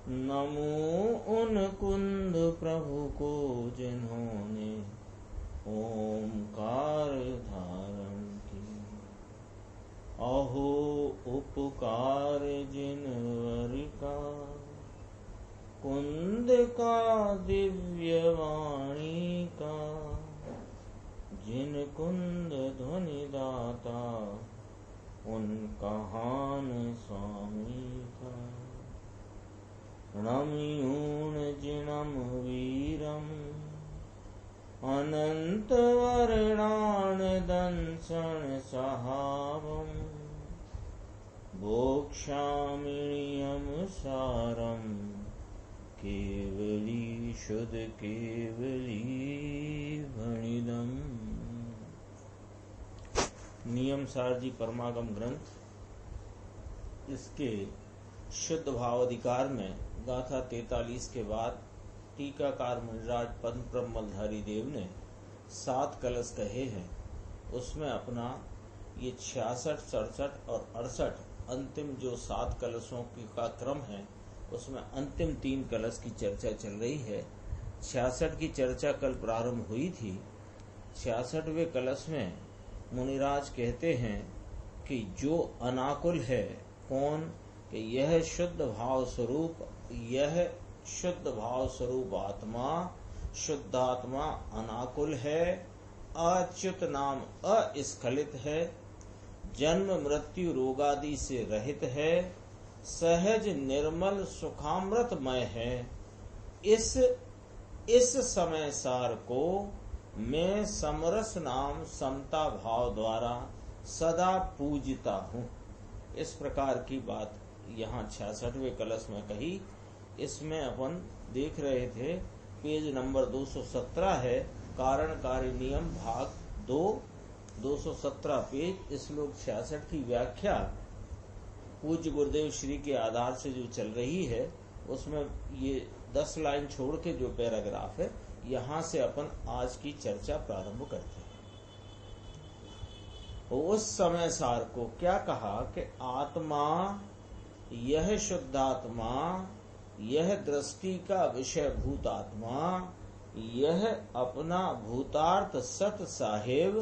नमो उन कुंद प्रभु को जिन्होंने ओंकार धारण की। अहो उपकार जिनवर का, कुंद का दिव्य वाणी का, जिन कुंद ध्वनि दाता उनका हान स्वामी का। नमयूण जिनम वीरम अनंत वर्णान दंसन सहावम, भोक्ष्यामियम सारम केवली शुद्ध केवली भणिदम। नियम सार जी परमागम ग्रंथ, इसके शुद्ध भावाधिकार में गाथा 43 के बाद टीकाकार मुनिराज पद्म ब्रह्मधारी देव ने 7 कलश कहे हैं। उसमें अपना ये 66, 67 और 68 अंतिम जो 7 कलशों का क्रम है, उसमें अंतिम 3 कलश की चर्चा चल रही है। 66 की चर्चा कल प्रारंभ हुई थी। 66वें कलश में मुनिराज कहते हैं कि जो अनाकुल है कौन, कि यह शुद्ध भाव स्वरूप आत्मा, शुद्धात्मा अनाकुल है, अच्युत नाम अस्खलित है, जन्म मृत्यु रोगादि से रहित है, सहज निर्मल सुखामृतमय है। इस समय सार को मैं समरस नाम समता भाव द्वारा सदा पूजता हूँ। इस प्रकार की बात यहाँ 66वें कलश में कही। इसमें अपन देख रहे थे पेज नंबर 217 है, कारणकारी नियम भाग 2, 217 पेज। श्लोक 66 की व्याख्या पूज्य गुरुदेव श्री के आधार से जो चल रही है, उसमें ये 10 लाइन छोड़ के जो पैराग्राफ है, यहाँ से अपन आज की चर्चा प्रारंभ करते हैं। उस समय सार को क्या कहा कि आत्मा, यह शुद्धात्मा, यह दृष्टि का विषय भूत आत्मा, यह अपना भूतार्थ सत साहेब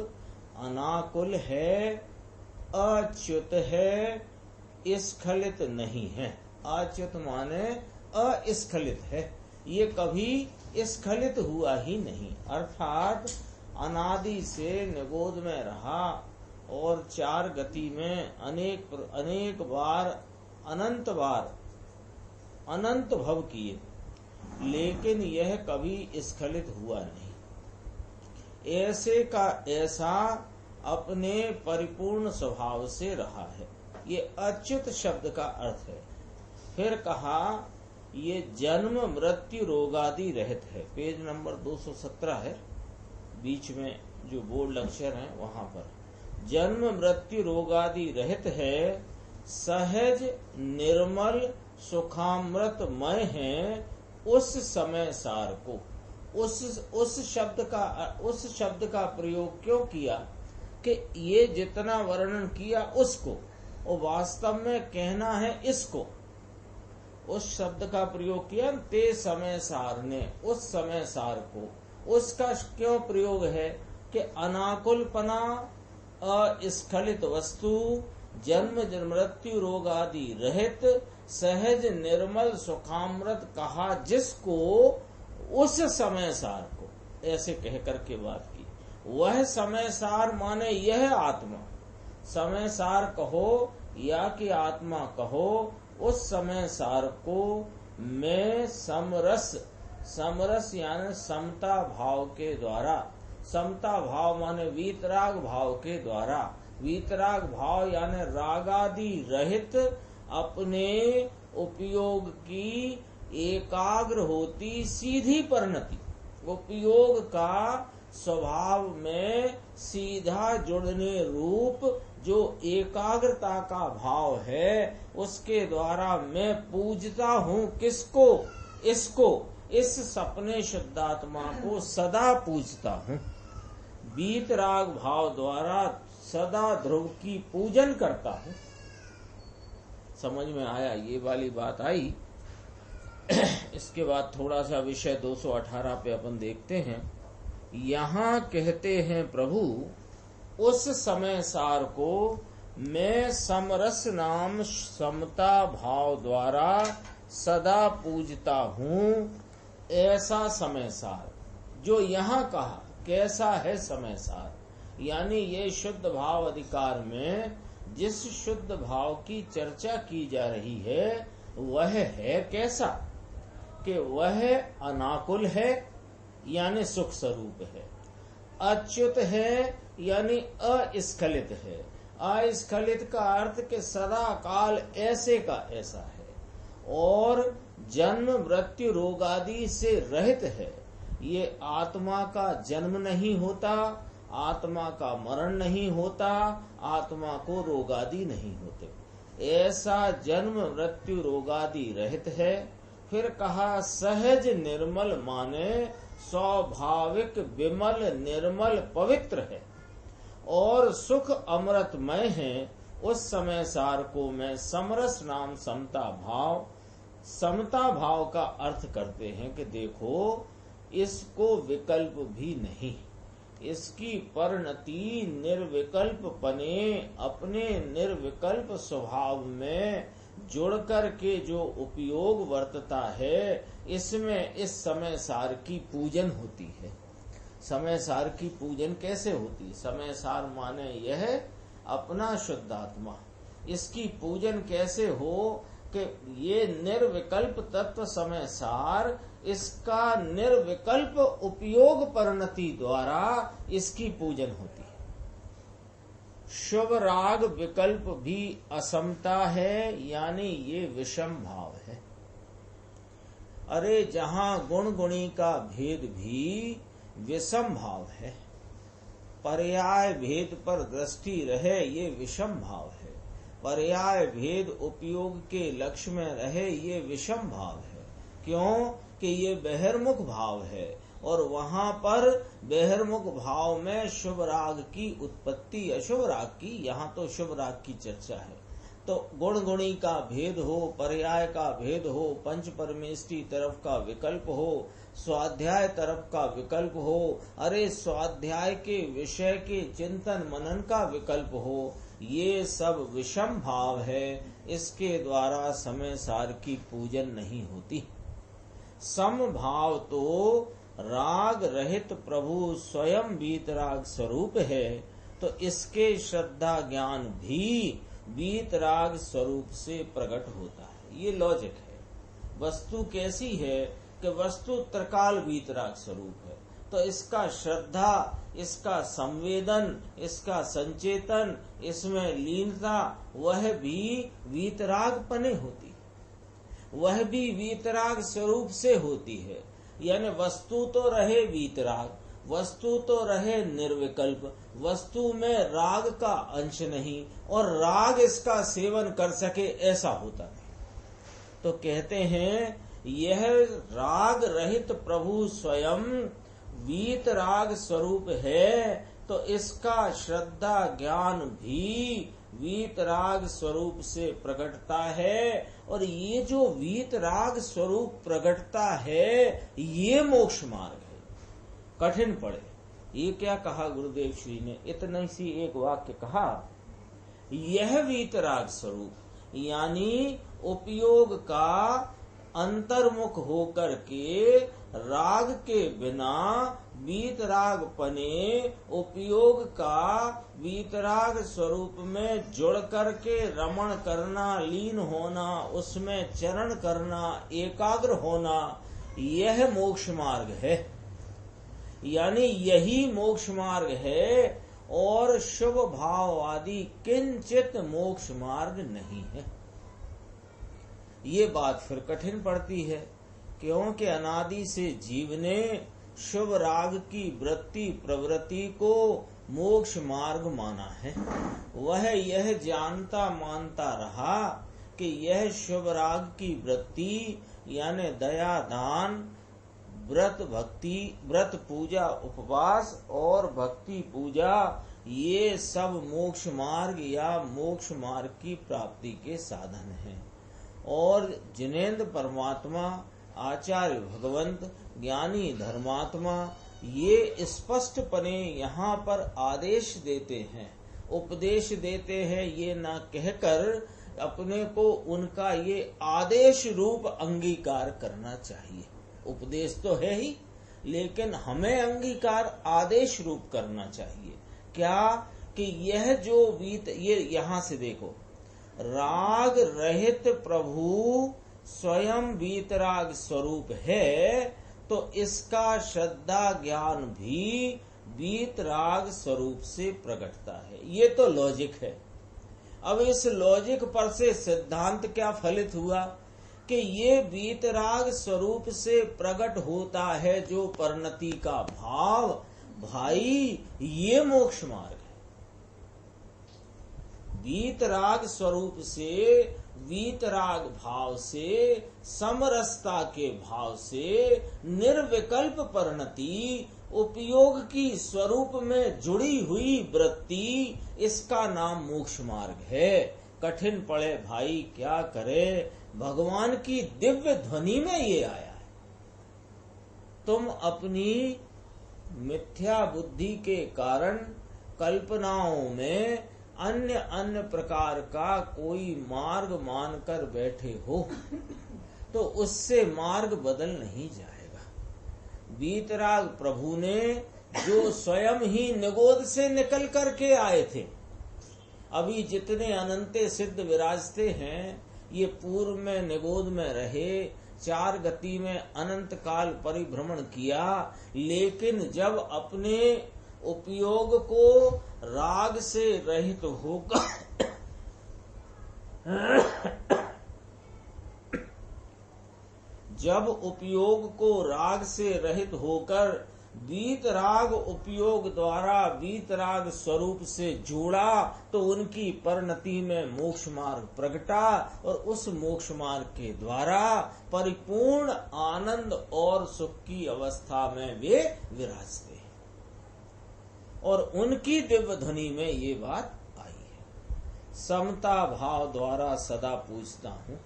अनाकुल है, अच्युत है, स्खलित नहीं है। अच्युत माने अस्खलित है, ये कभी स्खलित हुआ ही नहीं, अर्थात अनादि से निगोद में रहा और 4 गति में अनेक बार अनंत भव किए, लेकिन यह कभी स्खलित हुआ नहीं। ऐसे का ऐसा अपने परिपूर्ण स्वभाव से रहा है। ये अच्युत शब्द का अर्थ है। फिर कहा ये जन्म मृत्यु रोगादि रहित है। पेज नंबर 217 है, बीच में जो बोर्ड अक्षर है वहां पर जन्म मृत्यु रोगादि रहित है, सहज निर्मल सुखामृतमय है। उस समय सार को उस शब्द का प्रयोग क्यों किया कि ये जितना वर्णन किया उसको, और वास्तव में कहना है इसको। उस शब्द का प्रयोग किया ते समय सार ने, उस समय सार को। उसका क्यों प्रयोग है कि अनाकुलपना, अस्खलित वस्तु, जन्म मृत्यु रोग आदि रहित, सहज निर्मल सुखामृत कहा जिसको, उस समय सार को ऐसे कह करके बात की। वह समय सार माने यह आत्मा, समय सार कहो या कि आत्मा कहो, उस समय सार को मैं समरस यानी समता भाव के द्वारा, समता भाव माने वीतराग भाव के द्वारा, वीतराग भाव यानी रागादि रहित अपने उपयोग की एकाग्र होती सीधी परिणति, उपयोग का स्वभाव में सीधा जुड़ने रूप जो एकाग्रता का भाव है, उसके द्वारा मैं पूजता हूँ किसको, इसको, इस सपने शुद्धात्मा को सदा पूजता हूँ। वीतराग भाव द्वारा सदा ध्रुव की पूजन करता हूँ। समझ में आया? ये वाली बात आई। इसके बाद थोड़ा सा विषय 218 पे अपन देखते हैं। यहाँ कहते हैं प्रभु उस समय सार को मैं समरस नाम समता भाव द्वारा सदा पूजता हूँ। ऐसा समय सार जो यहाँ कहा कैसा है समय सार, यानी ये शुद्ध भाव अधिकार में जिस शुद्ध भाव की चर्चा की जा रही है वह है कैसा, कि वह अनाकुल है यानी सुख स्वरूप है, अच्युत है यानी अस्खलित है। अस्खलित का अर्थ के सदा काल ऐसे का ऐसा है, और जन्म मृत्यु रोग आदि से रहित है। ये आत्मा का जन्म नहीं होता, आत्मा का मरण नहीं होता, आत्मा को रोग आदि नहीं होते। ऐसा जन्म मृत्यु रोग आदि रहित है। फिर कहा सहज निर्मल माने स्वाभाविक विमल निर्मल पवित्र है और सुख अमृतमय है। उस समय सार को मैं समरस नाम समता भाव, समता भाव का अर्थ करते हैं कि देखो इसको विकल्प भी नहीं, इसकी परिणति निर्विकल्प पने अपने निर्विकल्प स्वभाव में जुड़ कर के जो उपयोग वर्तता है, इसमें इस समय सार की पूजन होती है। समय सार की पूजन कैसे होती? समय सार माने यह अपना शुद्धात्मा, इसकी पूजन कैसे हो कि ये निर्विकल्प तत्व समय सार, इसका निर्विकल्प उपयोग परिणति द्वारा इसकी पूजन होती है। शुभ राग विकल्प भी असमता है, यानी ये विषम भाव है। अरे जहां गुण गुणी का भेद भी विषम भाव है, पर्याय भेद पर दृष्टि रहे ये विषम भाव है, पर्याय भेद उपयोग के लक्ष्य में रहे ये विषम भाव है। क्यों कि ये बहिर्मुख भाव है, और वहां पर बहिर्मुख भाव में शुभ राग की उत्पत्ति अशुभ राग की, यहाँ तो शुभ राग की चर्चा है। तो गुण गुणी का भेद हो, पर्याय का भेद हो, पंच परमेष्टि तरफ का विकल्प हो, स्वाध्याय तरफ का विकल्प हो, अरे स्वाध्याय के विषय के चिंतन मनन का विकल्प हो, ये सब विषम भाव है। इसके द्वारा समय सार की पूजन नहीं होती। सम भाव तो राग रहित प्रभु स्वयं वीतराग स्वरूप है, तो इसके श्रद्धा ज्ञान भी वीतराग स्वरूप से प्रकट होता है। ये लॉजिक है। वस्तु कैसी है कि वस्तु त्रिकाल वीतराग स्वरूप है, तो इसका श्रद्धा, इसका संवेदन, इसका संचेतन, इसमें लीनता, वह भी वीतराग पने होती है, वह भी वीतराग स्वरूप से होती है। यानी वस्तु तो रहे वीतराग, वस्तु तो रहे निर्विकल्प, वस्तु में राग का अंश नहीं, और राग इसका सेवन कर सके ऐसा होता नहीं। तो कहते हैं यह राग रहित प्रभु स्वयं वीतराग स्वरूप है, तो इसका श्रद्धा ज्ञान भी वीतराग स्वरूप से प्रकटता है। और ये जो वीतराग स्वरूप प्रकटता है ये मोक्ष मार्ग है। कठिन पड़े। ये क्या कहा गुरुदेव श्री ने? इतना सी एक वाक्य कहा, यह वीतराग स्वरूप यानी उपयोग का अंतर्मुख होकर के राग के बिना वीतराग पने उपयोग का वीतराग स्वरूप में जुड़ करके रमण करना, लीन होना, उसमें चरण करना, एकाग्र होना, यह मोक्ष मार्ग है। यानी यही मोक्ष मार्ग है, और शुभ भाव आदि किंचित मोक्ष मार्ग नहीं है। ये बात फिर कठिन पड़ती है, क्योंकि अनादि से जीव ने शुभ राग की वृत्ति प्रवृत्ति को मोक्ष मार्ग माना है। वह यह जानता मानता रहा कि यह शुभ राग की वृत्ति यानी दया दान, व्रत भक्ति, व्रत पूजा उपवास और भक्ति पूजा, ये सब मोक्ष मार्ग या मोक्ष मार्ग की प्राप्ति के साधन हैं। और जिनेंद्र परमात्मा आचार्य भगवंत, ज्ञानी धर्मात्मा ये स्पष्टपने यहाँ पर आदेश देते हैं, उपदेश देते हैं। ये ना कहकर अपने को उनका ये आदेश रूप अंगीकार करना चाहिए। उपदेश तो है ही, लेकिन हमें अंगीकार आदेश रूप करना चाहिए। क्या कि यह जो ये यहाँ से देखो, राग रहित प्रभु स्वयं वीतराग स्वरूप है, तो इसका श्रद्धा ज्ञान भी वीतराग स्वरूप से प्रकटता है। ये तो लॉजिक है। अब इस लॉजिक पर से सिद्धांत क्या फलित हुआ कि ये वीतराग स्वरूप से प्रकट होता है जो परिणति का भाव, भाई ये मोक्ष मार्ग है। वीतराग स्वरूप से, वीतराग भाव से, समरसता के भाव से निर्विकल्प परिणति, उपयोग की स्वरूप में जुड़ी हुई वृत्ति, इसका नाम मोक्ष मार्ग है। कठिन पड़े भाई क्या करे, भगवान की दिव्य ध्वनि में ये आया है। तुम अपनी मिथ्या बुद्धि के कारण कल्पनाओं में अन्य अन्य प्रकार का कोई मार्ग मानकर बैठे हो, तो उससे मार्ग बदल नहीं जाएगा। वीतराग प्रभु ने जो स्वयं ही निगोद से निकल करके आए थे, अभी जितने अनंते सिद्ध विराजते हैं, ये पूर्व में निगोद में रहे, 4 गति में अनंत काल परिभ्रमण किया, लेकिन जब अपने उपयोग को राग से रहित होकर जब उपयोग को राग से रहित होकर वीतराग उपयोग द्वारा वीतराग स्वरूप से जोड़ा, तो उनकी परिणति में मोक्ष मार्ग प्रगटा और उस मोक्ष मार्ग के द्वारा परिपूर्ण आनंद और सुख की अवस्था में वे विराजते हैं। और उनकी दिव्य ध्वनि में ये बात आई है। समता भाव द्वारा सदा पूछता हूँ।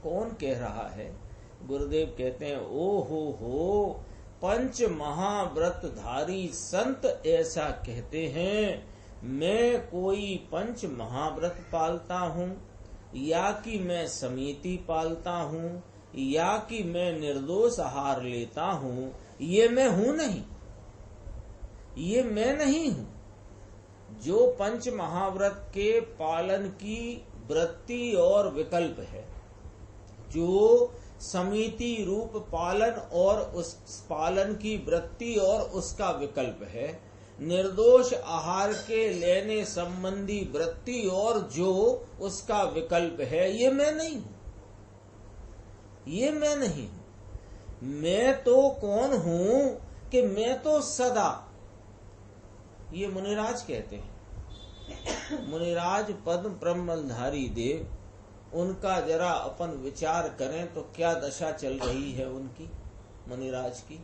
कौन कह रहा है? गुरुदेव कहते हैं, ओ हो, पंच महाव्रतधारी संत ऐसा कहते हैं, मैं कोई पंच महाव्रत पालता हूँ, या कि मैं समिति पालता हूँ, या कि मैं निर्दोष आहार लेता हूँ। ये मैं हूँ नहीं, ये मैं नहीं हूँ। जो पंच महाव्रत के पालन की वृत्ति और विकल्प है, जो समिति रूप पालन और उस पालन की वृत्ति और उसका विकल्प है, निर्दोष आहार के लेने संबंधी वृत्ति और जो उसका विकल्प है, ये मैं नहीं हूं, ये मैं नहीं हूं। मैं तो कौन हूं कि मैं तो सदा, ये मुनिराज कहते हैं। मुनिराज पद्म ब्रह्मधारी देव, उनका जरा अपन विचार करें तो क्या दशा चल रही है उनकी, मुनिराज की,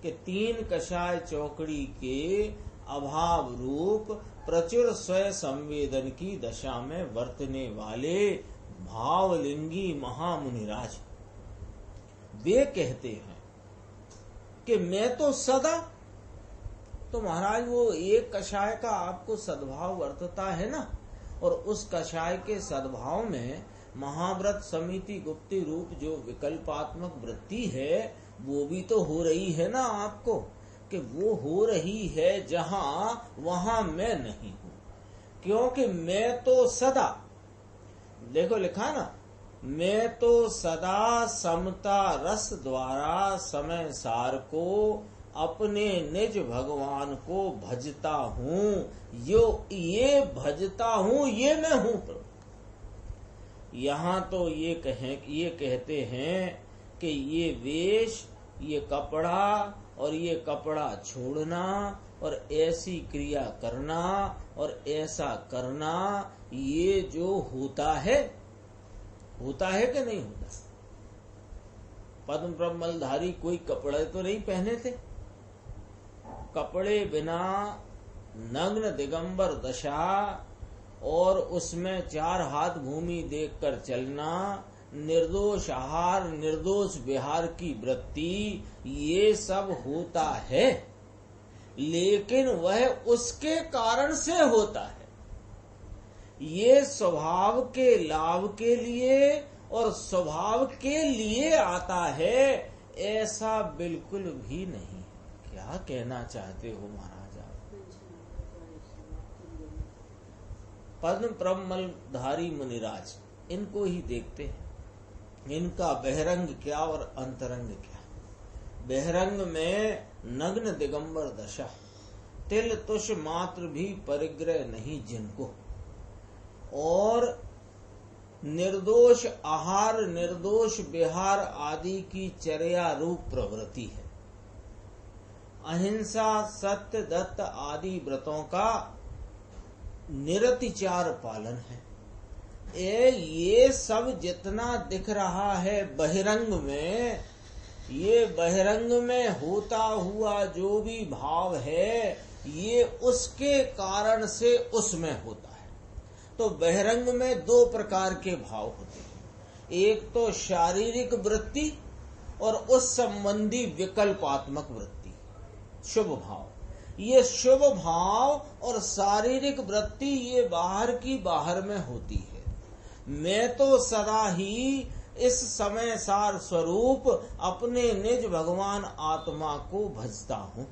कि 3 कषाय चौकड़ी के अभाव रूप प्रचुर स्वयं संवेदन की दशा में वर्तने वाले भावलिंगी महामुनिराज, वे कहते हैं कि मैं तो सदा, तो महाराज वो एक कषाय का आपको सद्भाव वर्तता है ना, और उस कषाय के सद्भाव में महाव्रत समिति गुप्ती रूप जो विकल्पात्मक वृत्ति है, वो भी तो हो रही है ना आपको, कि वो हो रही है जहां वहां मैं नहीं हूं। क्योंकि मैं तो सदा, देखो लिखा ना, मैं तो सदा समता रस द्वारा समय सार को अपने निज भगवान को भजता हूँ। ये भजता हूँ, ये मैं हूँ प्रभु। यहाँ तो ये कहते हैं कि ये वेश, ये कपड़ा और ये कपड़ा छोड़ना और ऐसी क्रिया करना और ऐसा करना, ये जो होता है कि नहीं होता? पद्म ब्रह्मधारी कोई कपड़े तो नहीं पहने थे, कपड़े बिना नग्न दिगंबर दशा और उसमें 4 हाथ भूमि देखकर चलना, निर्दोष आहार, निर्दोष विहार की वृत्ति, ये सब होता है, लेकिन वह उसके कारण से होता है। ये स्वभाव के लाभ के लिए और स्वभाव के लिए आता है, ऐसा बिल्कुल भी नहीं। क्या कहना चाहते हो महाराज आप? पद्म प्रमलधारी मुनिराज, इनको ही देखते हैं, इनका बहिरंग क्या और अंतरंग क्या। बहिरंग में नग्न दिगंबर दशा, तिल तुष मात्र भी परिग्रह नहीं जिनको, और निर्दोष आहार, निर्दोष विहार आदि की चर्या रूप प्रवृत्ति है। अहिंसा, सत्य, दत्त आदि व्रतों का निरतिचार पालन है। ये सब जितना दिख रहा है बहिरंग में, ये बहिरंग में होता हुआ जो भी भाव है, ये उसके कारण से उसमें होता है। तो बहिरंग में दो प्रकार के भाव होते हैं, एक तो शारीरिक वृत्ति और उस संबंधी विकल्पात्मक वृत्ति, शुभ भाव। ये शुभ भाव और शारीरिक वृत्ति ये बाहर की बाहर में होती है। मैं तो सदा ही इस समय सार स्वरूप अपने निज भगवान आत्मा को भजता हूँ,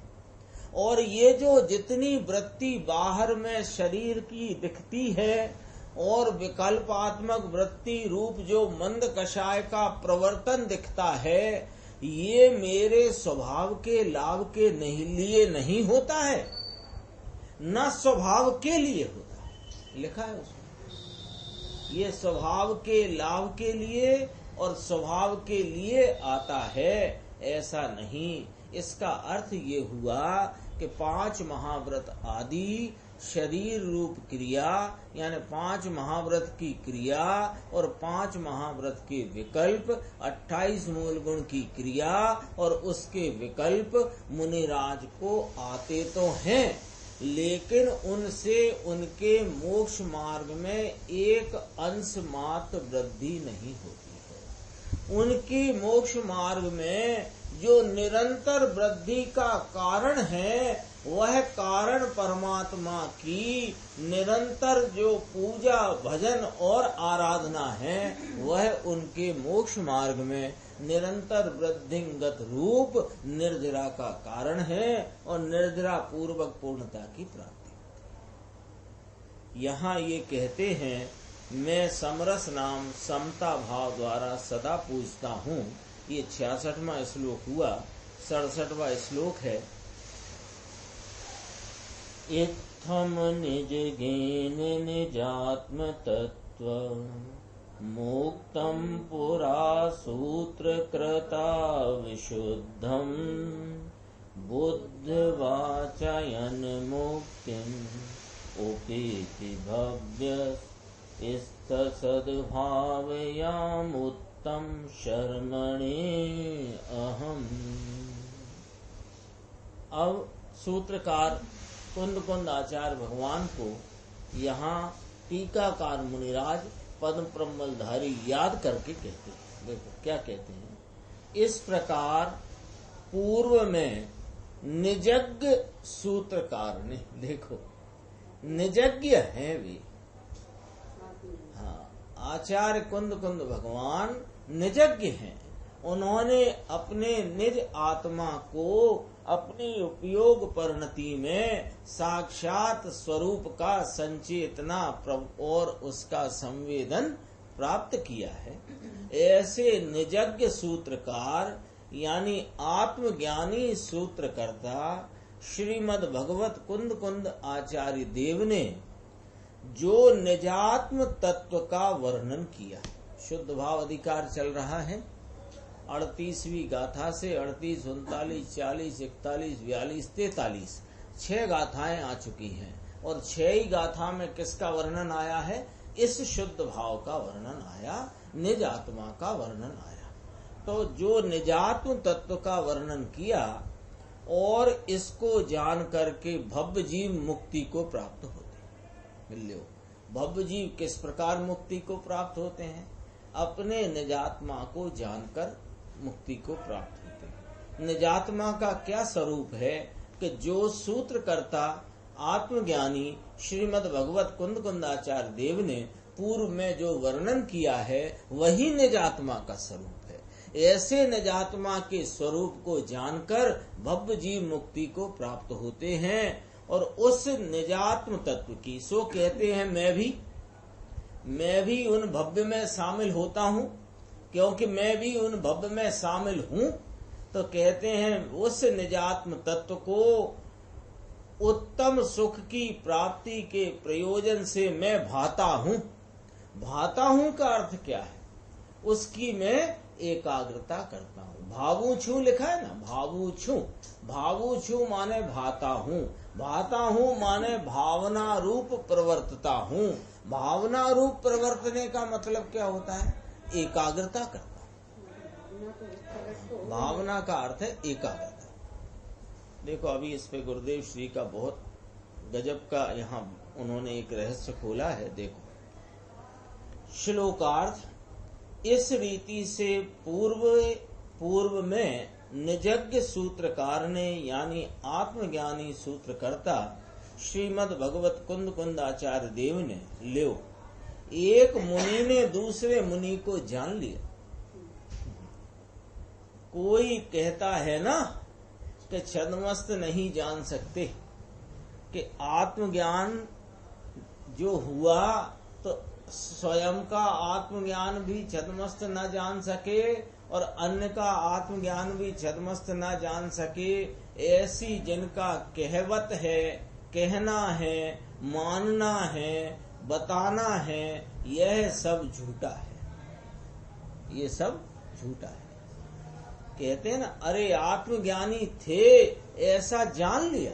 और ये जो जितनी वृत्ति बाहर में शरीर की दिखती है और विकल्पात्मक वृत्ति रूप जो मंद कषाय का प्रवर्तन दिखता है, ये मेरे स्वभाव के लाभ के लिए नहीं होता है, न स्वभाव के लिए होता है। लिखा है उसमें, ये स्वभाव के लाभ के लिए और स्वभाव के लिए आता है, ऐसा नहीं। इसका अर्थ ये हुआ कि 5 महाव्रत आदि शरीर रूप क्रिया, यानी 5 महाव्रत की क्रिया और 5 महाव्रत के विकल्प, 28 मूल गुण की क्रिया और उसके विकल्प मुनिराज को आते तो हैं, लेकिन उनसे उनके मोक्ष मार्ग में एक अंश मात्र वृद्धि नहीं होती है। उनकी मोक्ष मार्ग में जो निरंतर वृद्धि का कारण है, वह कारण परमात्मा की निरंतर जो पूजा, भजन और आराधना है, वह उनके मोक्ष मार्ग में निरंतर वृद्धिंगत रूप निर्जरा का कारण है और निर्जरा पूर्वक पूर्णता की प्राप्ति होती है। यहाँ ये कहते हैं, मैं समरस नाम समता भाव द्वारा सदा पूजता हूँ। ये 66वां श्लोक हुआ। 67वां श्लोक है, इत्थम निज गेन निजात्म तत्व मुक्तम पुरा सूत्र कृता विशुद्धम बुद्ध वाचयन मुक्तिम उपेति भव्य इस्त सद्भावयाम उत्तम शर्मणे अहम। अब सूत्रकार कुंद कुंद आचार्य भगवान को यहाँ टीकाकार मुनिराज पद्म प्रमलधारी याद करके कहते हैं। देखो क्या कहते हैं, इस प्रकार पूर्व में निजज्ञ सूत्रकार ने, देखो निजज्ञ हैं वे, हाँ, आचार्य कुंद कुंद भगवान निजज्ञ हैं। उन्होंने अपने निज आत्मा को अपनी उपयोग परिणति में साक्षात स्वरूप का संचेतना और उसका संवेदन प्राप्त किया है। ऐसे निजज्ञ सूत्रकार यानी आत्मज्ञानी सूत्रकर्ता श्रीमद् भगवत कुंद कुंद आचार्य देव ने जो निजात्म तत्व का वर्णन किया, शुद्ध भाव अधिकार चल रहा है 38वीं गाथा से 38, 39, 40, 41, 42, 43 6 गाथाएं आ चुकी हैं, और 6 ही गाथा में किसका वर्णन आया है? इस शुद्ध भाव का वर्णन आया, निज आत्मा का वर्णन आया। तो जो निजात्म तत्व का वर्णन किया और इसको जान करके भव्य जीव मुक्ति को प्राप्त होते। मिल लो, भव्य जीव किस प्रकार मुक्ति को प्राप्त होते हैं? अपने निजात्मा को जानकर मुक्ति को प्राप्त होते हैं। निजात्मा का क्या स्वरूप है कि जो सूत्रकर्ता आत्मज्ञानी श्रीमद् भगवत कुंद कुंदाचार्य देव ने पूर्व में जो वर्णन किया है वही निजात्मा का स्वरूप है। ऐसे निजात्मा के स्वरूप को जानकर भव्य जीव मुक्ति को प्राप्त होते हैं और उस निजात्म तत्व की सो कहते हैं मैं भी उन भव्य में शामिल होता हूँ, क्योंकि मैं भी उन भव्य में शामिल हूँ। तो कहते हैं उस निजात्म तत्व को उत्तम सुख की प्राप्ति के प्रयोजन से मैं भाता हूँ। भाता हूँ का अर्थ क्या है? उसकी मैं एकाग्रता करता हूँ। भावू छू लिखा है ना, भावू छू माने भाता हूँ, भाता हूँ माने भावना रूप प्रवर्तता हूँ। भावना रूप प्रवर्तने का मतलब क्या होता है? एकाग्रता करता हूँ। भावना का अर्थ है एकाग्रता। देखो अभी इस पे गुरुदेव श्री का बहुत गजब का यहाँ उन्होंने एक रहस्य खोला है। देखो श्लोकार्थ, इस रीति से पूर्व में निजज्ञ सूत्रकार ने यानी आत्मज्ञानी सूत्रकर्ता श्रीमद् भगवत कुंद कुंदाचार्य देव ने लियो एक मुनि ने दूसरे मुनि को जान लिया। कोई कहता है ना कि छद्मस्त नहीं जान सकते, कि आत्मज्ञान जो हुआ तो स्वयं का आत्मज्ञान भी छद्मस्त न जान सके और अन्य का आत्मज्ञान भी छद्मस्त न जान सके, ऐसी जिनका कहवत है, कहना है, मानना है, बताना है, यह सब झूठा है। ये सब झूठा है। कहते हैं ना, अरे आत्मज्ञानी थे ऐसा जान लिया।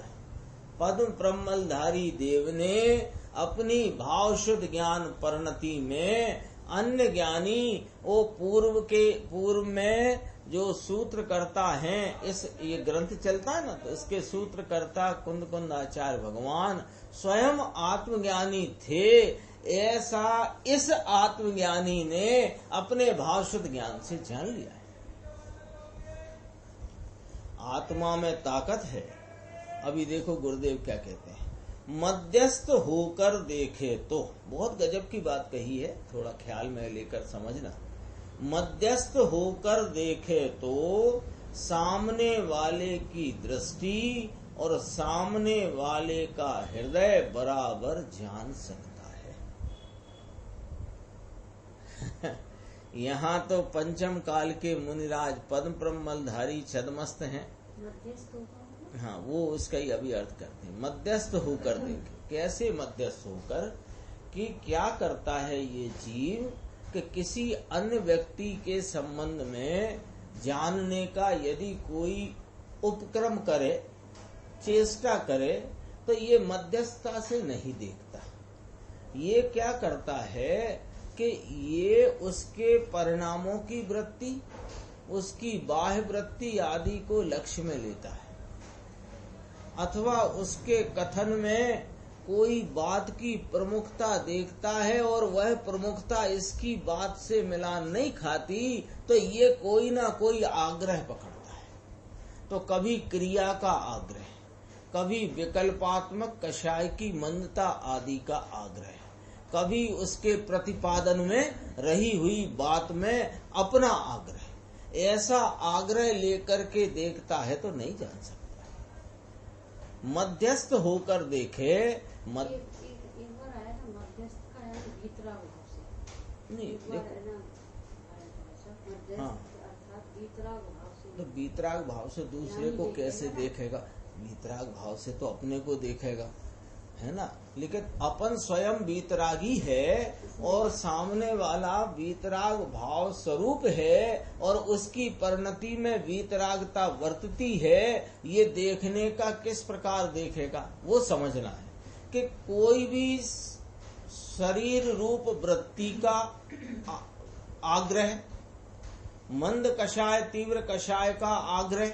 पद्म प्रमलधारी देव ने अपनी भाव शुद्ध ज्ञान परिणति में अन्य ज्ञानी वो पूर्व में जो सूत्रकर्ता हैं, ये ग्रंथ चलता है ना, तो इसके सूत्रकर्ता कुंद कुंदाचार्य भगवान स्वयं आत्मज्ञानी थे, ऐसा इस आत्मज्ञानी ने अपने भाव शुद्ध ज्ञान से जान लिया है। आत्मा में ताकत है। अभी देखो गुरुदेव क्या कहते हैं, मध्यस्थ होकर देखे तो, बहुत गजब की बात कही है, थोड़ा ख्याल में लेकर समझना। मध्यस्थ होकर देखे तो सामने वाले की दृष्टि और सामने वाले का हृदय बराबर जान सकता है। यहाँ तो पंचम काल के मुनिराज पद्म प्रमलधारी छद्मस्त हैं। हाँ, वो उसका ही अभी अर्थ करते हैं। मध्यस्थ होकर देखे, कैसे मध्यस्थ होकर, कि क्या करता है ये जीव कि किसी अन्य व्यक्ति के संबंध में जानने का यदि कोई उपक्रम करे, चेष्टा करे, तो ये मध्यस्थता से नहीं देखता। ये क्या करता है कि ये उसके परिणामों की वृत्ति, उसकी बाह्य वृत्ति आदि को लक्ष्य में लेता है, अथवा उसके कथन में कोई बात की प्रमुखता देखता है और वह प्रमुखता इसकी बात से मिलान नहीं खाती, तो ये कोई ना कोई आग्रह पकड़ता है। तो कभी क्रिया का आग्रह, कभी विकल्पात्मक कषाय की मंदता आदि का आग्रह, कभी उसके प्रतिपादन में रही हुई बात में अपना आग्रह, ऐसा आग्रह लेकर के देखता है तो नहीं जान सकता। मध्यस्थ होकर देखे, एक बार आया था मध्यस्थ का है वीतराग भाव से, नहीं देखो, हाँ, तो वीतराग भाव से दूसरे को कैसे देखेगा? वीतराग भाव से तो अपने को देखेगा, है ना। लेकिन अपन स्वयं वीतरागी है और सामने वाला वीतराग भाव स्वरूप है और उसकी परिणति में वीतरागता वर्तती है, ये देखने का किस प्रकार देखेगा वो समझना है। कि कोई भी शरीर रूप वृत्ति का आग्रह, मंद कषाय तीव्र कषाय का आग्रह,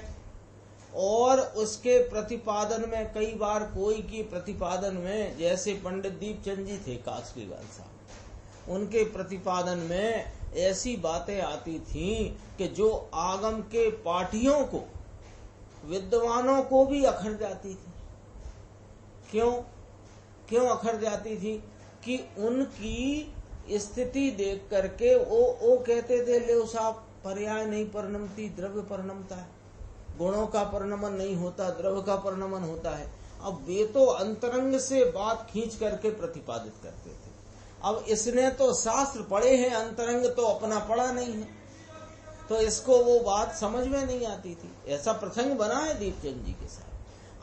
और उसके प्रतिपादन में कई बार कोई की प्रतिपादन में, जैसे पंडित दीपचंद जी थे कासलीवाल साहब, उनके प्रतिपादन में ऐसी बातें आती थीं कि जो आगम के पाठियों को, विद्वानों को भी अखर जाती थी। क्यों अखर जाती थी? कि उनकी स्थिति देख करके वो कहते थे, ले साहब पर्याय नहीं परिणमती, द्रव्य परिणमता है, गुणों का परिणमन नहीं होता, द्रव्य का परिणमन होता है। अब वे तो अंतरंग से बात खींच करके प्रतिपादित करते थे। अब इसने तो शास्त्र पढ़े हैं, अंतरंग तो अपना पढ़ा नहीं है, तो इसको वो बात समझ में नहीं आती थी। ऐसा प्रसंग बना है दीपचंद जी के साथ।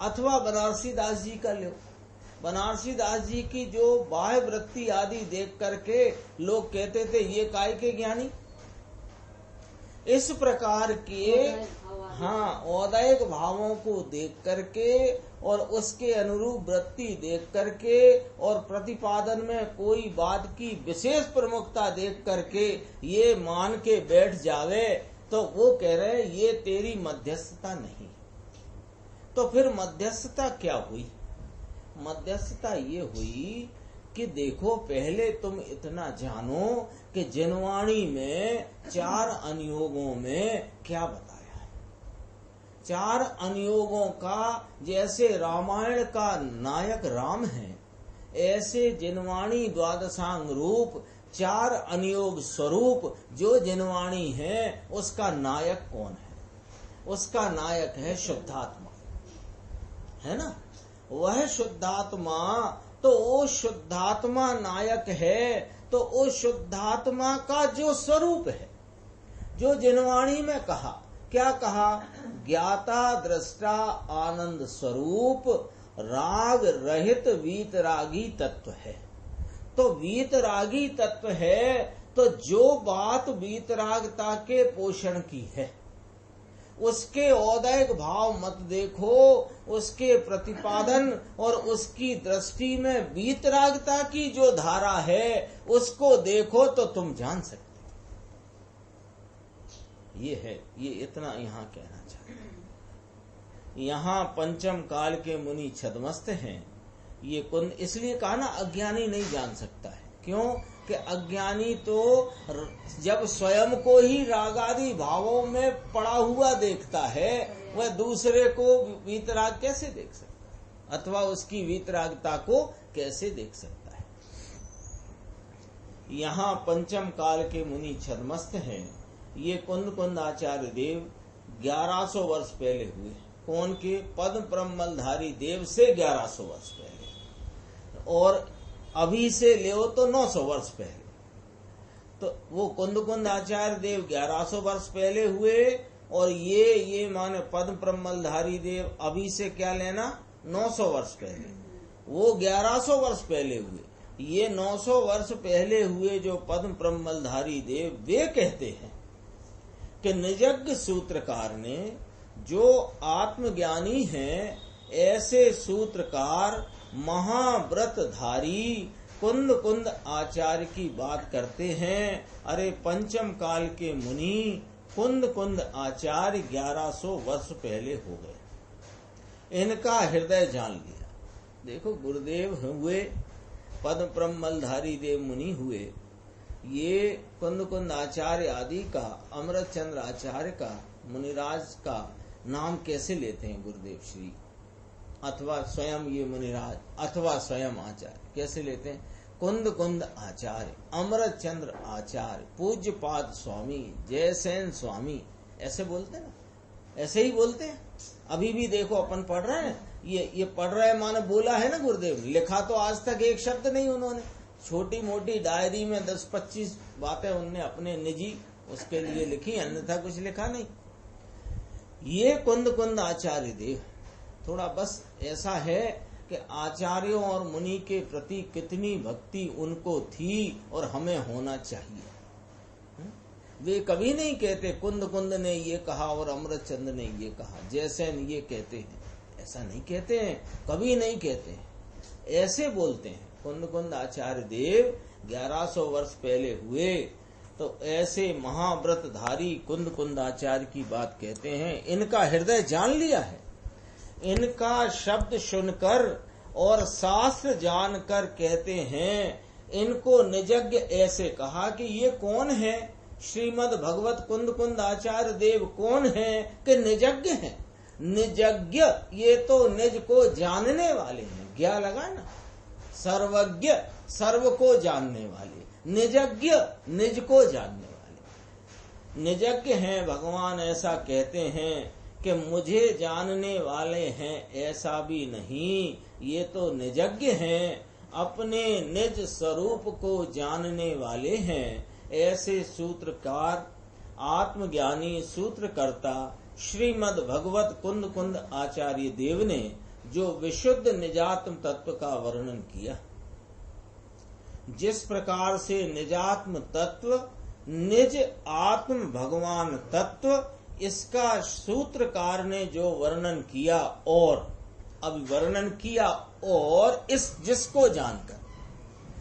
अथवा बनारसी दास जी का लो, बनारसी दास जी की जो बाह्य वृत्ति आदि देख करके लोग कहते थे ये काय के ज्ञानी। इस प्रकार के औदायिक भावों को देख करके और उसके अनुरूप वृत्ति देख करके और प्रतिपादन में कोई बात की विशेष प्रमुखता देख करके ये मान के बैठ जावे, तो वो कह रहे ये तेरी मध्यस्थता नहीं। तो फिर मध्यस्थता क्या हुई? मध्यस्थता ये हुई कि देखो, पहले तुम इतना जानो कि जिनवाणी में 4 अनुयोगों में क्या बताया है। 4 अनुयोगों का, जैसे रामायण का नायक राम है, ऐसे जिनवाणी द्वादशांग रूप 4 अनुयोग स्वरूप जो जिनवाणी है, उसका नायक कौन है? उसका नायक है शुद्धात्मा, है ना? वह शुद्धात्मा, तो वो शुद्धात्मा नायक है, तो वो शुद्धात्मा का जो स्वरूप है, जो जिनवाणी में कहा, क्या कहा? ज्ञाता दृष्टा आनंद स्वरूप राग रहित वीतरागी तत्व है। तो वीतरागी तत्व है, तो जो बात वीतरागता के पोषण की है, उसके औदैहिक भाव मत देखो, उसके प्रतिपादन और उसकी दृष्टि में वीतरागता की जो धारा है उसको देखो तो तुम जान सकते। ये है, ये इतना यहाँ कहना चाहते। यहाँ पंचम काल के मुनि छदमस्त हैं। ये कुंद इसलिए कहा ना, अज्ञानी नहीं जान सकता है। क्यों? कि अज्ञानी तो जब स्वयं को ही रागादि भावों में पड़ा हुआ देखता है, वह दूसरे को वीतराग कैसे देख सकता है, अथवा उसकी वीतरागता को कैसे देख सकता है। यहाँ पंचम काल के मुनि छदमस्त हैं। ये कुंद आचार्य देव 1100 वर्ष पहले हुए। कौन के? पद्म प्रमलधारी देव से 1100 वर्ष पहले, और अभी से ले तो 900 वर्ष पहले। तो वो कुंद आचार्य देव 1100 वर्ष पहले हुए, और ये माने पद्म प्रमलधारी देव अभी से क्या लेना, 900 वर्ष पहले। वो 1100 वर्ष पहले हुए। ये 900 वर्ष पहले हुए जो पद्म प्रमलधारी देव, वे कहते हैं कि निजज्ञ सूत्रकार ने, जो आत्मज्ञानी हैं, ऐसे सूत्रकार महाव्रतधारी कुंद आचार्य की बात करते हैं। अरे पंचम काल के मुनि कुंद आचार्य 1100 वर्ष पहले हो गए। इनका हृदय जान लिया। देखो, गुरुदेव हुए, पद्म प्रमलधारी देव मुनि हुए, ये कुंद आचार्य आदि का, अमृत चंद्र आचार्य का, मुनिराज का नाम कैसे लेते हैं गुरुदेव श्री, अथवा स्वयं ये मुनिराज, अथवा स्वयं आचार्य कैसे लेते हैं? कुंद आचार्य, अमृत चंद्र आचार्य, पूज्य पाद स्वामी, जयसेन स्वामी, ऐसे बोलते हैं ना, ऐसे ही बोलते हैं। अभी भी देखो अपन पढ़ रहे हैं, ये पढ़ रहे हैं, माने बोला है ना गुरुदेव, लिखा तो आज तक एक शब्द नहीं उन्होंने। छोटी मोटी डायरी में 10-25 बातें उनने अपने निजी उसके लिए लिखी, अन्यथा कुछ लिखा नहीं। ये कुंद आचार्य देव, थोड़ा बस ऐसा है कि आचार्यों और मुनि के प्रति कितनी भक्ति उनको थी और हमें होना चाहिए। वे कभी नहीं कहते कुंद ने ये कहा और अमृत चंद्र ने ये कहा, जैसेन ये कहते हैं, ऐसा नहीं कहते हैं, कभी नहीं कहते हैं, ऐसे बोलते हैं। कुंद आचार्य देव 1100 वर्ष पहले हुए, तो ऐसे महाव्रतधारी कुंद आचार्य की बात कहते हैं। इनका हृदय जान लिया है, इनका शब्द सुनकर और शास्त्र जानकर कहते हैं। इनको निजज्ञ ऐसे कहा कि ये कौन है श्रीमद् भगवत कुंद कुंद आचार्य देव कौन है कि निजज्ञ हैं। निजज्ञ ये तो निज को जानने वाले हैं, ज्ञा लगा ना, सर्वज्ञ सर्व को जानने वाले, निजज्ञ निज को जानने वाले। निजज्ञ हैं भगवान ऐसा कहते हैं कि मुझे जानने वाले हैं ऐसा भी नहीं, ये तो निजज्ञ हैं, अपने निज स्वरूप को जानने वाले हैं। ऐसे सूत्रकार आत्मज्ञानी सूत्रकर्ता श्रीमद् भगवत कुंद कुंद आचार्य देव ने जो विशुद्ध निजात्म तत्व का वर्णन किया, जिस प्रकार से निजात्म तत्व निज आत्म भगवान तत्व, इसका सूत्रकार ने जो वर्णन किया और अब वर्णन किया, और इस जिसको जानकर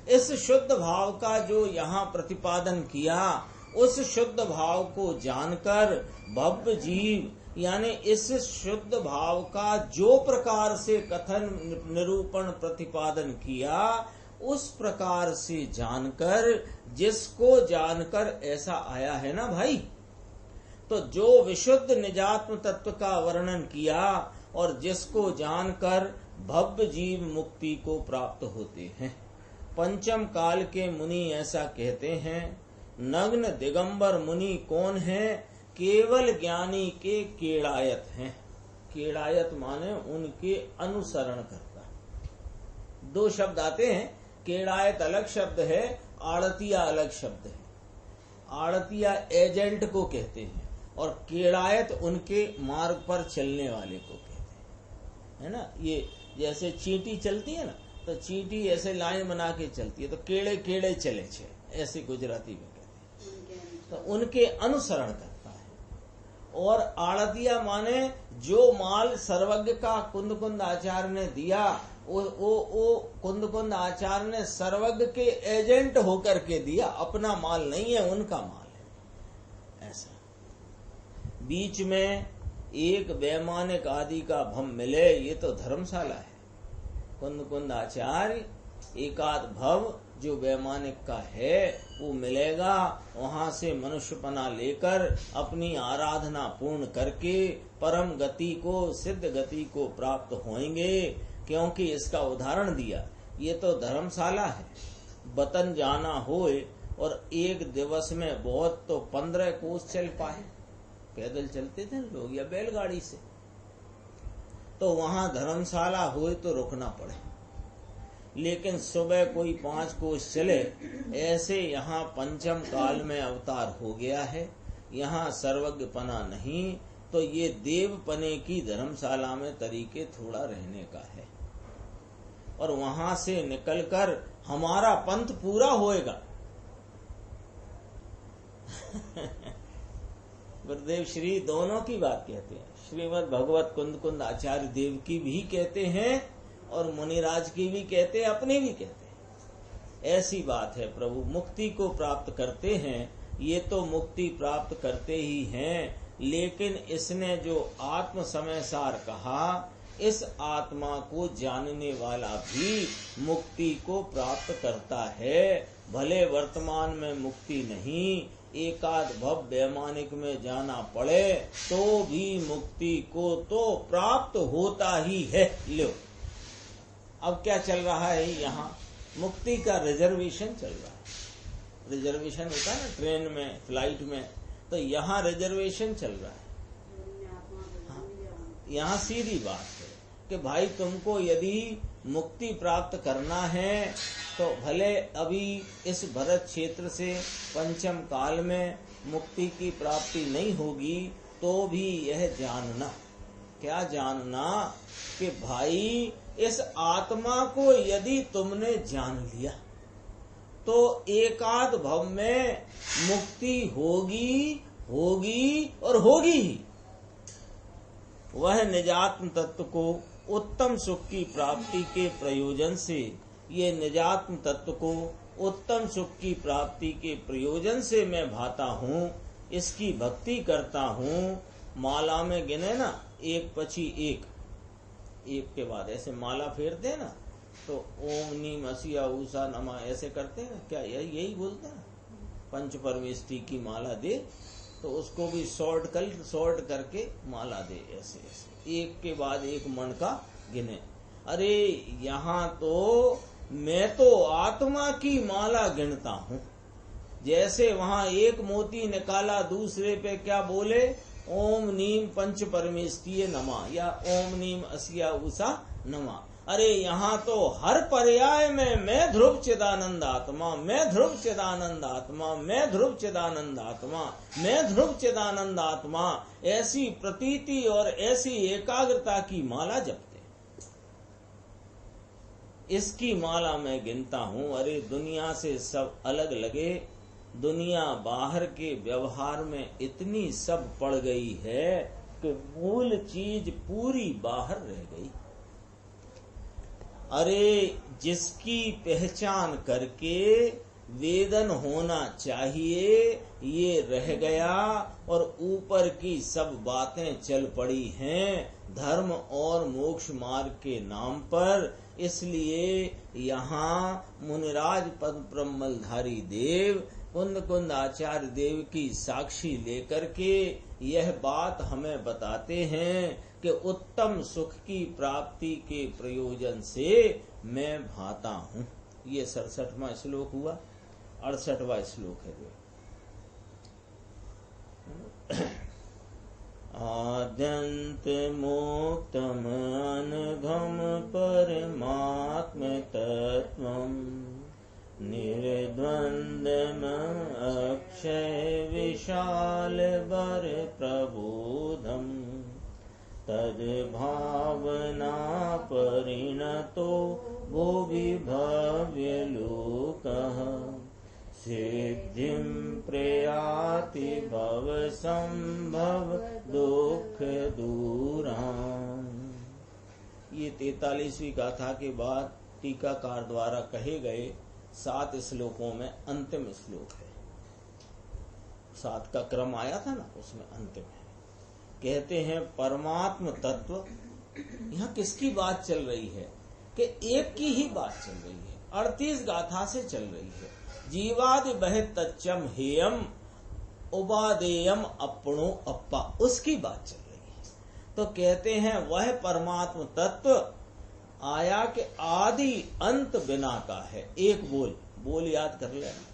इस शुद्ध भाव का जो यहाँ प्रतिपादन किया, उस शुद्ध भाव को जानकर भव्य जीव यानी इस शुद्ध भाव का जो प्रकार से कथन निरूपण प्रतिपादन किया, उस प्रकार से जानकर, जिसको जानकर ऐसा आया है ना भाई। तो जो विशुद्ध निजात्म तत्व का वर्णन किया और जिसको जानकर भव्य जीव मुक्ति को प्राप्त होते हैं। पंचम काल के मुनि ऐसा कहते हैं, नग्न दिगंबर मुनि कौन है? केवल ज्ञानी के केड़ायत हैं। केड़ायत माने उनके अनुसरण करता। दो शब्द आते हैं, केड़ायत अलग शब्द है, आड़तिया अलग शब्द है। आड़तिया एजेंट को कहते हैं और केड़ायत उनके मार्ग पर चलने वाले को कहते हैं, है ना। ये जैसे चींटी चलती है ना, तो चींटी ऐसे लाइन बना के चलती है, तो केड़े केड़े चले छे, ऐसे गुजराती में कहते हैं। तो उनके अनुसरण करता है। और आड़तिया माने जो माल सर्वज्ञ का कुंद कुंद आचार्य ने दिया, वो कुंद कुंद आचार्य ने सर्वज्ञ के एजेंट होकर के दिया, अपना माल नहीं है, उनका माल है। ऐसा बीच में एक वैमानिक आदि का भम मिले, ये तो धर्मशाला है। कुंद कुंद आचार्य एकाध भव जो वैमानिक का है वो मिलेगा, वहां से मनुष्यपना लेकर अपनी आराधना पूर्ण करके परम गति को, सिद्ध गति को प्राप्त होंगे। क्योंकि इसका उदाहरण दिया, ये तो धर्मशाला है। वतन जाना होए और एक दिवस में बहुत तो 15 कोस चल पाए, पैदल चलते थे लोग या बैलगाड़ी से, तो वहां धर्मशाला होए तो रुकना पड़े। लेकिन सुबह कोई 5 कोस चले, ऐसे यहाँ पंचम काल में अवतार हो गया है, यहाँ सर्वज्ञपना नहीं, तो ये देवपने की धर्मशाला में तरीके थोड़ा रहने का है। और वहां से निकलकर हमारा पंथ पूरा होएगा। गुरुदेव श्री दोनों की बात कहते हैं, श्रीमद् भगवत कुंद कुंद आचार्य देव की भी कहते हैं और मुनिराज की भी कहते हैं, अपनी भी कहते हैं। ऐसी बात है, प्रभु मुक्ति को प्राप्त करते हैं, ये तो मुक्ति प्राप्त करते ही हैं। लेकिन इसने जो आत्म समय सार कहा, इस आत्मा को जानने वाला भी मुक्ति को प्राप्त करता है। भले वर्तमान में मुक्ति नहीं, एकाध भव वैमानिक में जाना पड़े तो भी मुक्ति को तो प्राप्त होता ही है। लो अब क्या चल रहा है, यहाँ मुक्ति का रिजर्वेशन चल रहा है। रिजर्वेशन होता है ना ट्रेन में, फ्लाइट में, तो यहाँ रिजर्वेशन चल रहा है। यहाँ सीधी बात है कि भाई तुमको यदि मुक्ति प्राप्त करना है तो भले अभी इस भरत क्षेत्र से पंचम काल में मुक्ति की प्राप्ति नहीं होगी, तो भी यह जानना, क्या जानना कि भाई इस आत्मा को यदि तुमने जान लिया तो एकाध भव में मुक्ति होगी, होगी और होगी ही। वह निजात्म तत्व को उत्तम सुख की प्राप्ति के प्रयोजन से, ये निजात्म तत्व को उत्तम सुख की प्राप्ति के प्रयोजन से मैं भाता हूँ, इसकी भक्ति करता हूँ। माला में गिने ना, एक पची एक, एक के बाद ऐसे माला फेरते हैं ना, तो ओम नीम असिया ऊषा नमा ऐसे करते हैं ना, क्या यही बोलते हैं ना, पंच परमेष्टि की माला दे तो उसको भी सॉर्ट करके माला दे, ऐसे ऐसे एक के बाद एक मन का गिने। अरे यहाँ तो मैं तो आत्मा की माला गिनता हूँ। जैसे वहां एक मोती निकाला, दूसरे पे क्या बोले, ओम नीम पंच परमेष्टिये नमः या ओम नीम अस्या उषा नमः। अरे यहाँ तो हर पर्याय में मैं ध्रुव चिदानंद आत्मा, मैं ध्रुव चिदानंद आत्मा, मैं ध्रुव चिदानंद आत्मा, मैं ध्रुव चिदानंद आत्मा, ऐसी प्रतीति और ऐसी एकाग्रता की माला जपते। इसकी माला मैं गिनता हूँ। अरे दुनिया से सब अलग लगे, दुनिया बाहर के व्यवहार में इतनी सब पड़ गई है कि मूल चीज पूरी बाहर रह गई। अरे जिसकी पहचान करके वेदन होना चाहिए ये रह गया और ऊपर की सब बातें चल पड़ी हैं धर्म और मोक्ष मार्ग के नाम पर। इसलिए यहाँ मुनिराज पद ब्रह्मलधारी देव कुंद कुंद आचार्य देव की साक्षी लेकर के यह बात हमें बताते हैं कि उत्तम सुख की प्राप्ति के प्रयोजन से मैं भाता हूँ। ये 67वां श्लोक हुआ। 68वां श्लोक है जो आद्यंत मोक्तम अनघम परमात्म तत्वम निर्द्वन्द्वम अक्षय विशाल वर प्रबोधम तद्भावना परिणतो भुवि भव्य लोकः सिद्धिं प्रयाति भव संभव दुख दूरां। ये 43वीं गाथा के बाद टीकाकार द्वारा कहे गए 7 श्लोकों में अंतिम श्लोक है। 7 का क्रम आया था ना, उसमें अंतिम है। कहते हैं परमात्म तत्व। यहाँ किसकी बात चल रही है कि एक की ही बात चल रही है, 38 गाथा से चल रही है। जीवादि बह तच्चम हेयम उपादेयम अपनो अप्पा, उसकी बात चल रही है। तो कहते हैं वह परमात्म तत्व आया कि आदि अंत बिना का है। एक बोल याद कर लेना,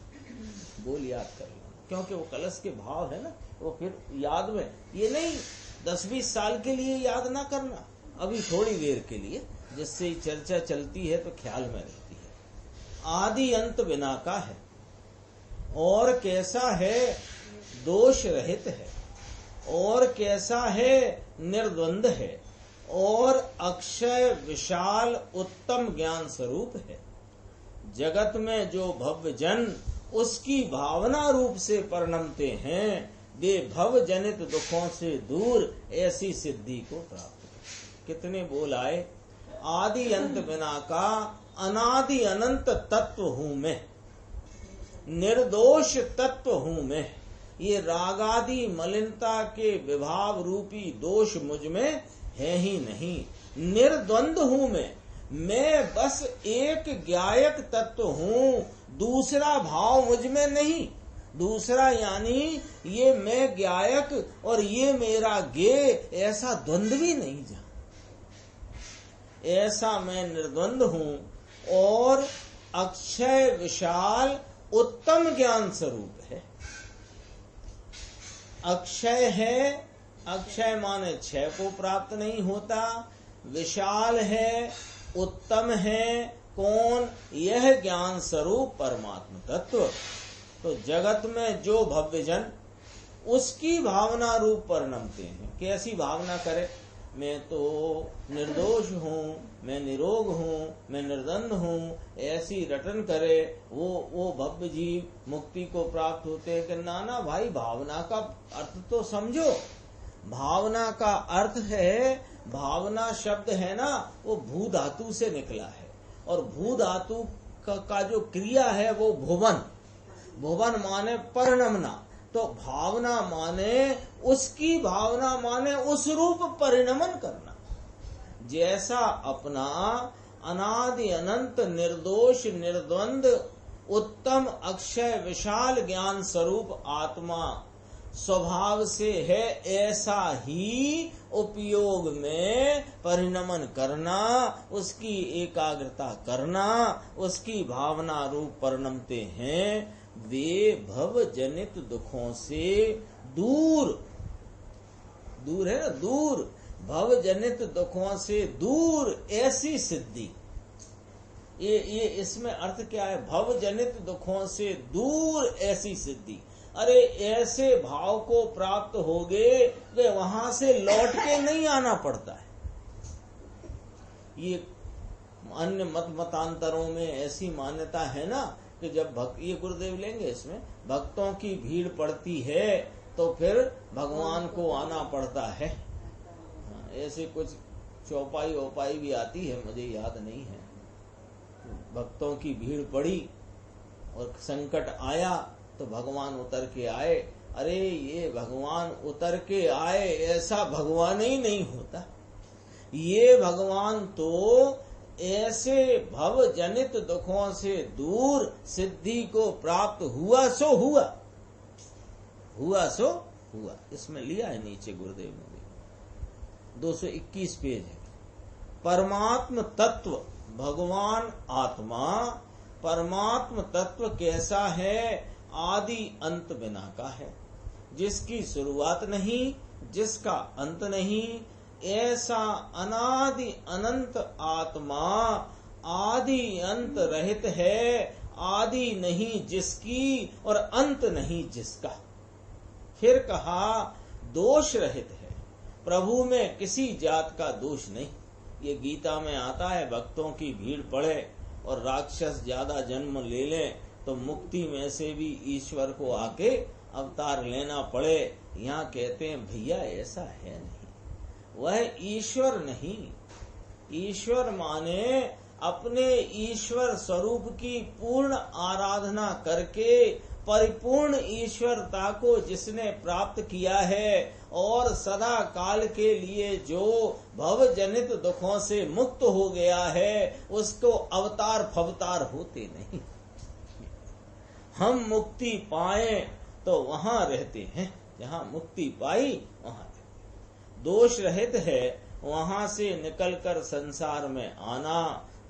बोल याद कर लेना, क्योंकि वो कलश के भाव है ना, वो फिर याद में, ये नहीं 10-20 साल के लिए याद ना करना, अभी थोड़ी देर के लिए, जिससे चर्चा चलती है तो ख्याल में रहती है। आदि अंत बिना का है और कैसा है, दोष रहित है और कैसा है, निर्द्वंद है और अक्षय विशाल उत्तम ज्ञान स्वरूप है। जगत में जो भव्य जन उसकी भावना रूप से परिणमते हैं वे भव जनित दुखों से दूर ऐसी सिद्धि को प्राप्त। कितने बोल आए, आदि अंत बिना का अनादि अनंत तत्व हूँ मैं, निर्दोष तत्व हूँ मैं। ये रागादि मलिनता के विभाव रूपी दोष मुझ में है ही नहीं। निर्द्वंद हूँ मैं बस एक ज्ञायक तत्व हूँ, दूसरा भाव मुझ में नहीं। दूसरा यानी ये मैं ज्ञायक और ये मेरा ज्ञेय, ऐसा द्वंद्व भी नहीं जा, ऐसा मैं निर्द्वंद हूँ और अक्षय विशाल उत्तम ज्ञान स्वरूप है। अक्षय है, अक्षय माने क्षय को प्राप्त नहीं होता, विशाल है, उत्तम है, कौन, यह ज्ञान स्वरूप परमात्म तत्व। तो जगत में जो भव्य जन उसकी भावना रूप परिणमते हैं। कैसी भावना करे, मैं तो निर्दोष हूँ, मैं निरोग हूँ, मैं निर्द्वंद हूँ, ऐसी रटन करे, वो भव्य जीव मुक्ति को प्राप्त होते हैं। कि नाना भाई, भावना का अर्थ तो समझो। भावना का अर्थ है, भावना शब्द है ना, वो भू धातु से निकला है और भू धातु का जो क्रिया है वो भुवन। भुवन माने परिणमना, तो भावना माने उसकी भावना माने उस रूप परिणमन करना। जैसा अपना अनादि अनंत निर्दोष निर्द्वंद उत्तम अक्षय विशाल ज्ञान स्वरूप आत्मा स्वभाव से है, ऐसा ही उपयोग में परिणमन करना, उसकी एकाग्रता करना, उसकी भावना रूप परिणमते हैं। वे भव जनित दुखों से दूर, दूर है ना, दूर, भव जनित दुखों से दूर ऐसी सिद्धि। ये इसमें अर्थ क्या है? भव जनित दुखों से दूर ऐसी सिद्धि। अरे ऐसे भाव को प्राप्त हो गए कि वहां से लौट के नहीं आना पड़ता है। ये अन्य मतांतरों में ऐसी मान्यता है ना कि जब ये गुरुदेव लेंगे, इसमें भक्तों की भीड़ पड़ती है तो फिर भगवान को आना पड़ता है। ऐसे कुछ चौपाई ओपाई भी आती है, मुझे याद नहीं है। भक्तों की भीड़ पड़ी और संकट आया तो भगवान उतर के आए। अरे ये भगवान उतर के आए, ऐसा भगवान ही नहीं होता। ये भगवान तो ऐसे भव जनित दुखों से दूर सिद्धि को प्राप्त हुआ सो हुआ, हुआ सो हुआ। इसमें लिया है नीचे गुरुदेव ने, 221 पेज है। परमात्म तत्व, भगवान आत्मा परमात्म तत्व कैसा है? आदि अंत बिना का है, जिसकी शुरुआत नहीं, जिसका अंत नहीं। ऐसा अनादि अनंत आत्मा आदि अंत रहित है, आदि नहीं जिसकी और अंत नहीं जिसका। फिर कहा दोष रहित है, प्रभु में किसी जात का दोष नहीं। ये गीता में आता है, भक्तों की भीड़ पड़े और राक्षस ज्यादा जन्म ले लें तो मुक्ति में से भी ईश्वर को आके अवतार लेना पड़े। यहाँ कहते हैं भैया ऐसा है नहीं, वह ईश्वर नहीं। ईश्वर माने अपने ईश्वर स्वरूप की पूर्ण आराधना करके परिपूर्ण ईश्वरता को जिसने प्राप्त किया है और सदा काल के लिए जो भव जनित दुखों से मुक्त हो गया है, उसको अवतार फवतार होते नहीं। हम मुक्ति पाए तो वहां रहते हैं, जहां मुक्ति पाई वहां दोष रहित है। वहां से निकलकर संसार में आना,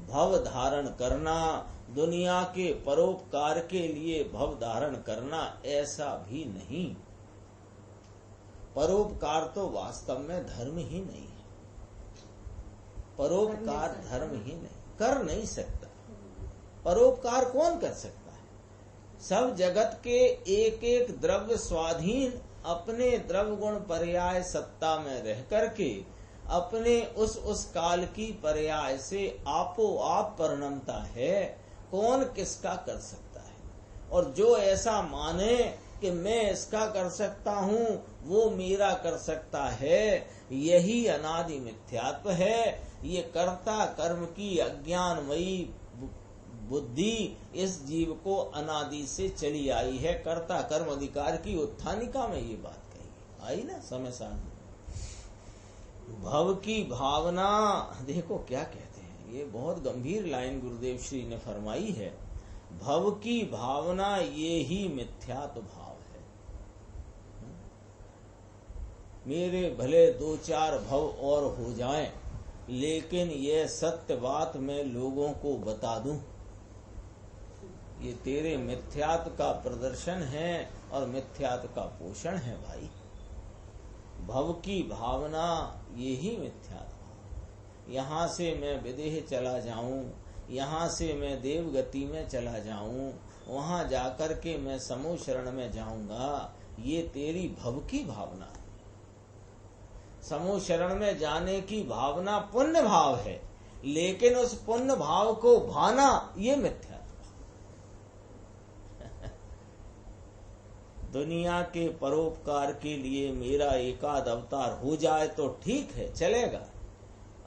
भव धारण करना, दुनिया के परोपकार के लिए भव धारण करना, ऐसा भी नहीं। परोपकार तो वास्तव में धर्म ही नहीं है। परोपकार धर्म ही नहीं, कर नहीं सकता। परोपकार कौन कर सकता? सब जगत के एक एक द्रव्य स्वाधीन अपने द्रव्य गुण पर्याय सत्ता में रह करके अपने उस काल की पर्याय से आपो आप परिणमता है। कौन किसका कर सकता है? और जो ऐसा माने कि मैं इसका कर सकता हूँ, वो मेरा कर सकता है, यही अनादि मिथ्यात्व है। ये कर्ता कर्म की अज्ञानमयी बुद्धि इस जीव को अनादि से चली आई है। कर्ता कर्म अधिकार की उत्थानिका में ये बात कही आई ना, समय सामने। भव की भावना, देखो क्या कहते हैं, ये बहुत गंभीर लाइन गुरुदेव श्री ने फरमाई है। भव की भावना ये ही मिथ्यात्व भाव है। मेरे भले 2-4 भव और हो जाएं, लेकिन ये सत्य बात मैं लोगों को बता दूं, ये तेरे मिथ्यात्व का प्रदर्शन है और मिथ्यात्व का पोषण है भाई। भव की भावना ये ही मिथ्यात्व। यहाँ से मैं विदेह चला जाऊं, यहाँ से मैं देवगति में चला जाऊं, वहां जाकर के मैं समूह शरण में जाऊंगा, ये तेरी भव की भावना है। समूह शरण में जाने की भावना पुण्य भाव है, लेकिन उस पुण्य भाव को भाना ये मिथ्या। दुनिया के परोपकार के लिए मेरा एकाध अवतार हो जाए तो ठीक है, चलेगा।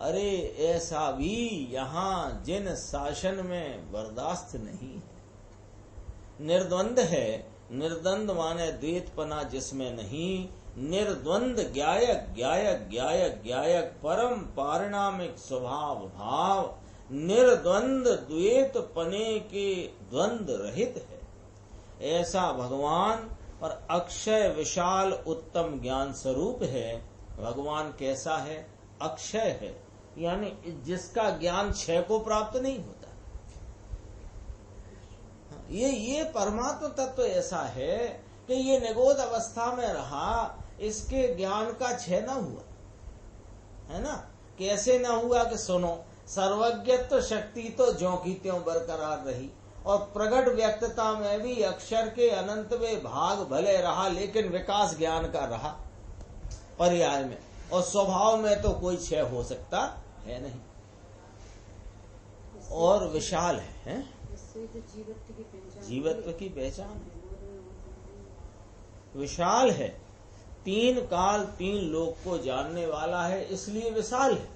अरे ऐसा भी यहाँ जिन शासन में बर्दाश्त नहीं है। निर्द्वंद है, निर्द्वंद माने द्वैतपना जिसमें नहीं। निर्द्वंद ज्ञायक ज्ञायक ज्ञायक ज्ञायक परम पारिणामिक स्वभाव भाव निर्द्वंद द्वैत पने के द्वंद रहित है। ऐसा भगवान और अक्षय विशाल उत्तम ज्ञान स्वरूप है। भगवान कैसा है? अक्षय है, यानी जिसका ज्ञान क्षय को प्राप्त नहीं होता। ये परमात्मा तत्व ऐसा है कि ये निगोद अवस्था में रहा, इसके ज्ञान का क्षय न हुआ, है ना। कैसे न हुआ कि सुनो, सर्वज्ञत्व शक्ति तो ज्यों की त्यों बरकरार रही, और प्रगट व्यक्तता में भी अक्षर के अनंतवे भाग भले रहा, लेकिन विकास ज्ञान का रहा पर्याय में, और स्वभाव में तो कोई क्षय हो सकता है नहीं, और विशाल है, जीवत्व की पहचान विशाल है। तीन काल तीन लोक को जानने वाला है, इसलिए विशाल है।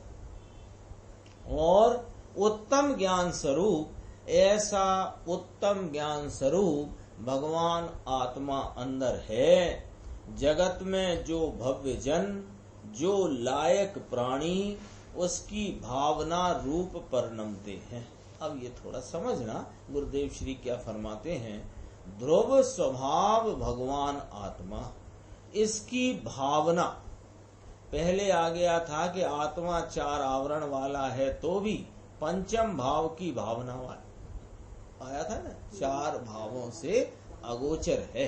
और उत्तम ज्ञान स्वरूप, ऐसा उत्तम ज्ञान स्वरूप भगवान आत्मा अंदर है। जगत में जो भव्य जन, जो लायक प्राणी, उसकी भावना रूप परिणमते हैं। अब ये थोड़ा समझना, गुरुदेव श्री क्या फरमाते हैं। ध्रुव स्वभाव भगवान आत्मा, इसकी भावना, पहले आ गया था कि आत्मा चार आवरण वाला है, तो भी पंचम भाव की भावना वाला आया था ना, चार भावों से अगोचर है,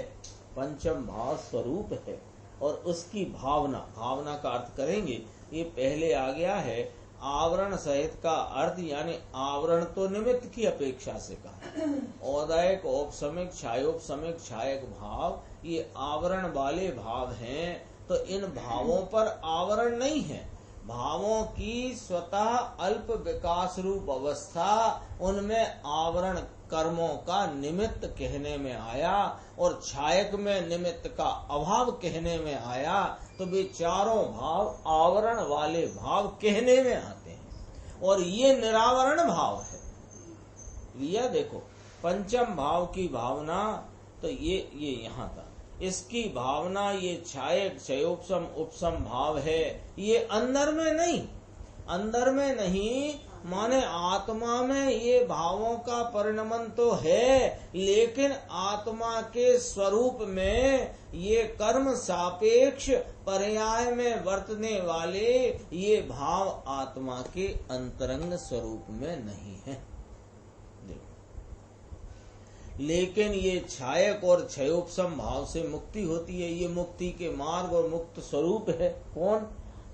पंचम भाव स्वरूप है, और उसकी भावना, भावना का अर्थ करेंगे, ये पहले आ गया है। आवरण सहित का अर्थ, यानी आवरण तो निमित्त की अपेक्षा से कहा। औदायक, औपसमिक, छायोपसमिक, छायक भाव, ये आवरण वाले भाव हैं। तो इन भावों पर आवरण नहीं है। भावों की स्वतः अल्प विकास रूप अवस्था, उनमें आवरण कर्मों का निमित्त कहने में आया, और छायक में निमित्त का अभाव कहने में आया। तो वे चारों भाव आवरण वाले भाव कहने में आते हैं, और ये निरावरण भाव है। लिया देखो, पंचम भाव की भावना, तो ये यहाँ था, इसकी भावना ये छायक, क्षयोपसम, उपसम भाव है। ये अंदर में नहीं, अंदर में नहीं, माने आत्मा में ये भावों का परिणमन तो है, लेकिन आत्मा के स्वरूप में ये कर्म सापेक्ष पर्याय में वर्तने वाले ये भाव आत्मा के अंतरंग स्वरूप में नहीं है। लेकिन ये छायक और क्षयोपसम भाव से मुक्ति होती है। ये मुक्ति के मार्ग और मुक्त स्वरूप है। कौन?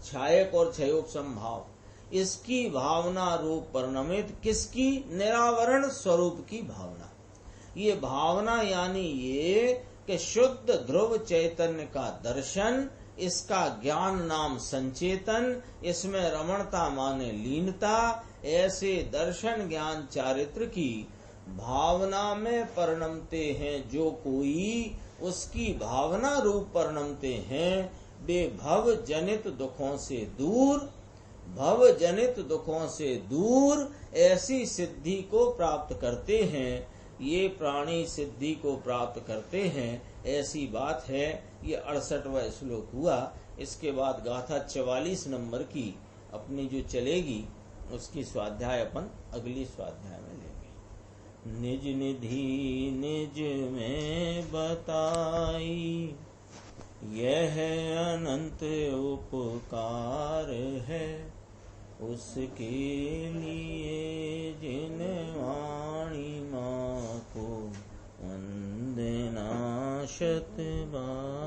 छायक और क्षयोपसम भाव। इसकी भावना रूप परिणमित, किसकी? निरावरण स्वरूप की भावना। ये भावना यानी ये कि शुद्ध ध्रुव चैतन्य का दर्शन, इसका ज्ञान नाम संचेतन, इसमें रमणता माने लीनता, ऐसे दर्शन ज्ञान चारित्र की भावना में परिणमते हैं जो कोई, उसकी भावना रूप परिणमते हैं। वे भव जनित दुखों से दूर, भव जनित दुखों से दूर ऐसी सिद्धि को प्राप्त करते हैं। ये प्राणी सिद्धि को प्राप्त करते हैं, ऐसी बात है। ये 68वां श्लोक हुआ। इसके बाद गाथा 44 नंबर की अपनी जो चलेगी, उसकी स्वाध्याय अपन अगली स्वाध्याय में लेंगे। निज निधि निज में बताई, यह अनंत उपकार है। उसके लिए जिन वाणी माँ को वंदना शत बार।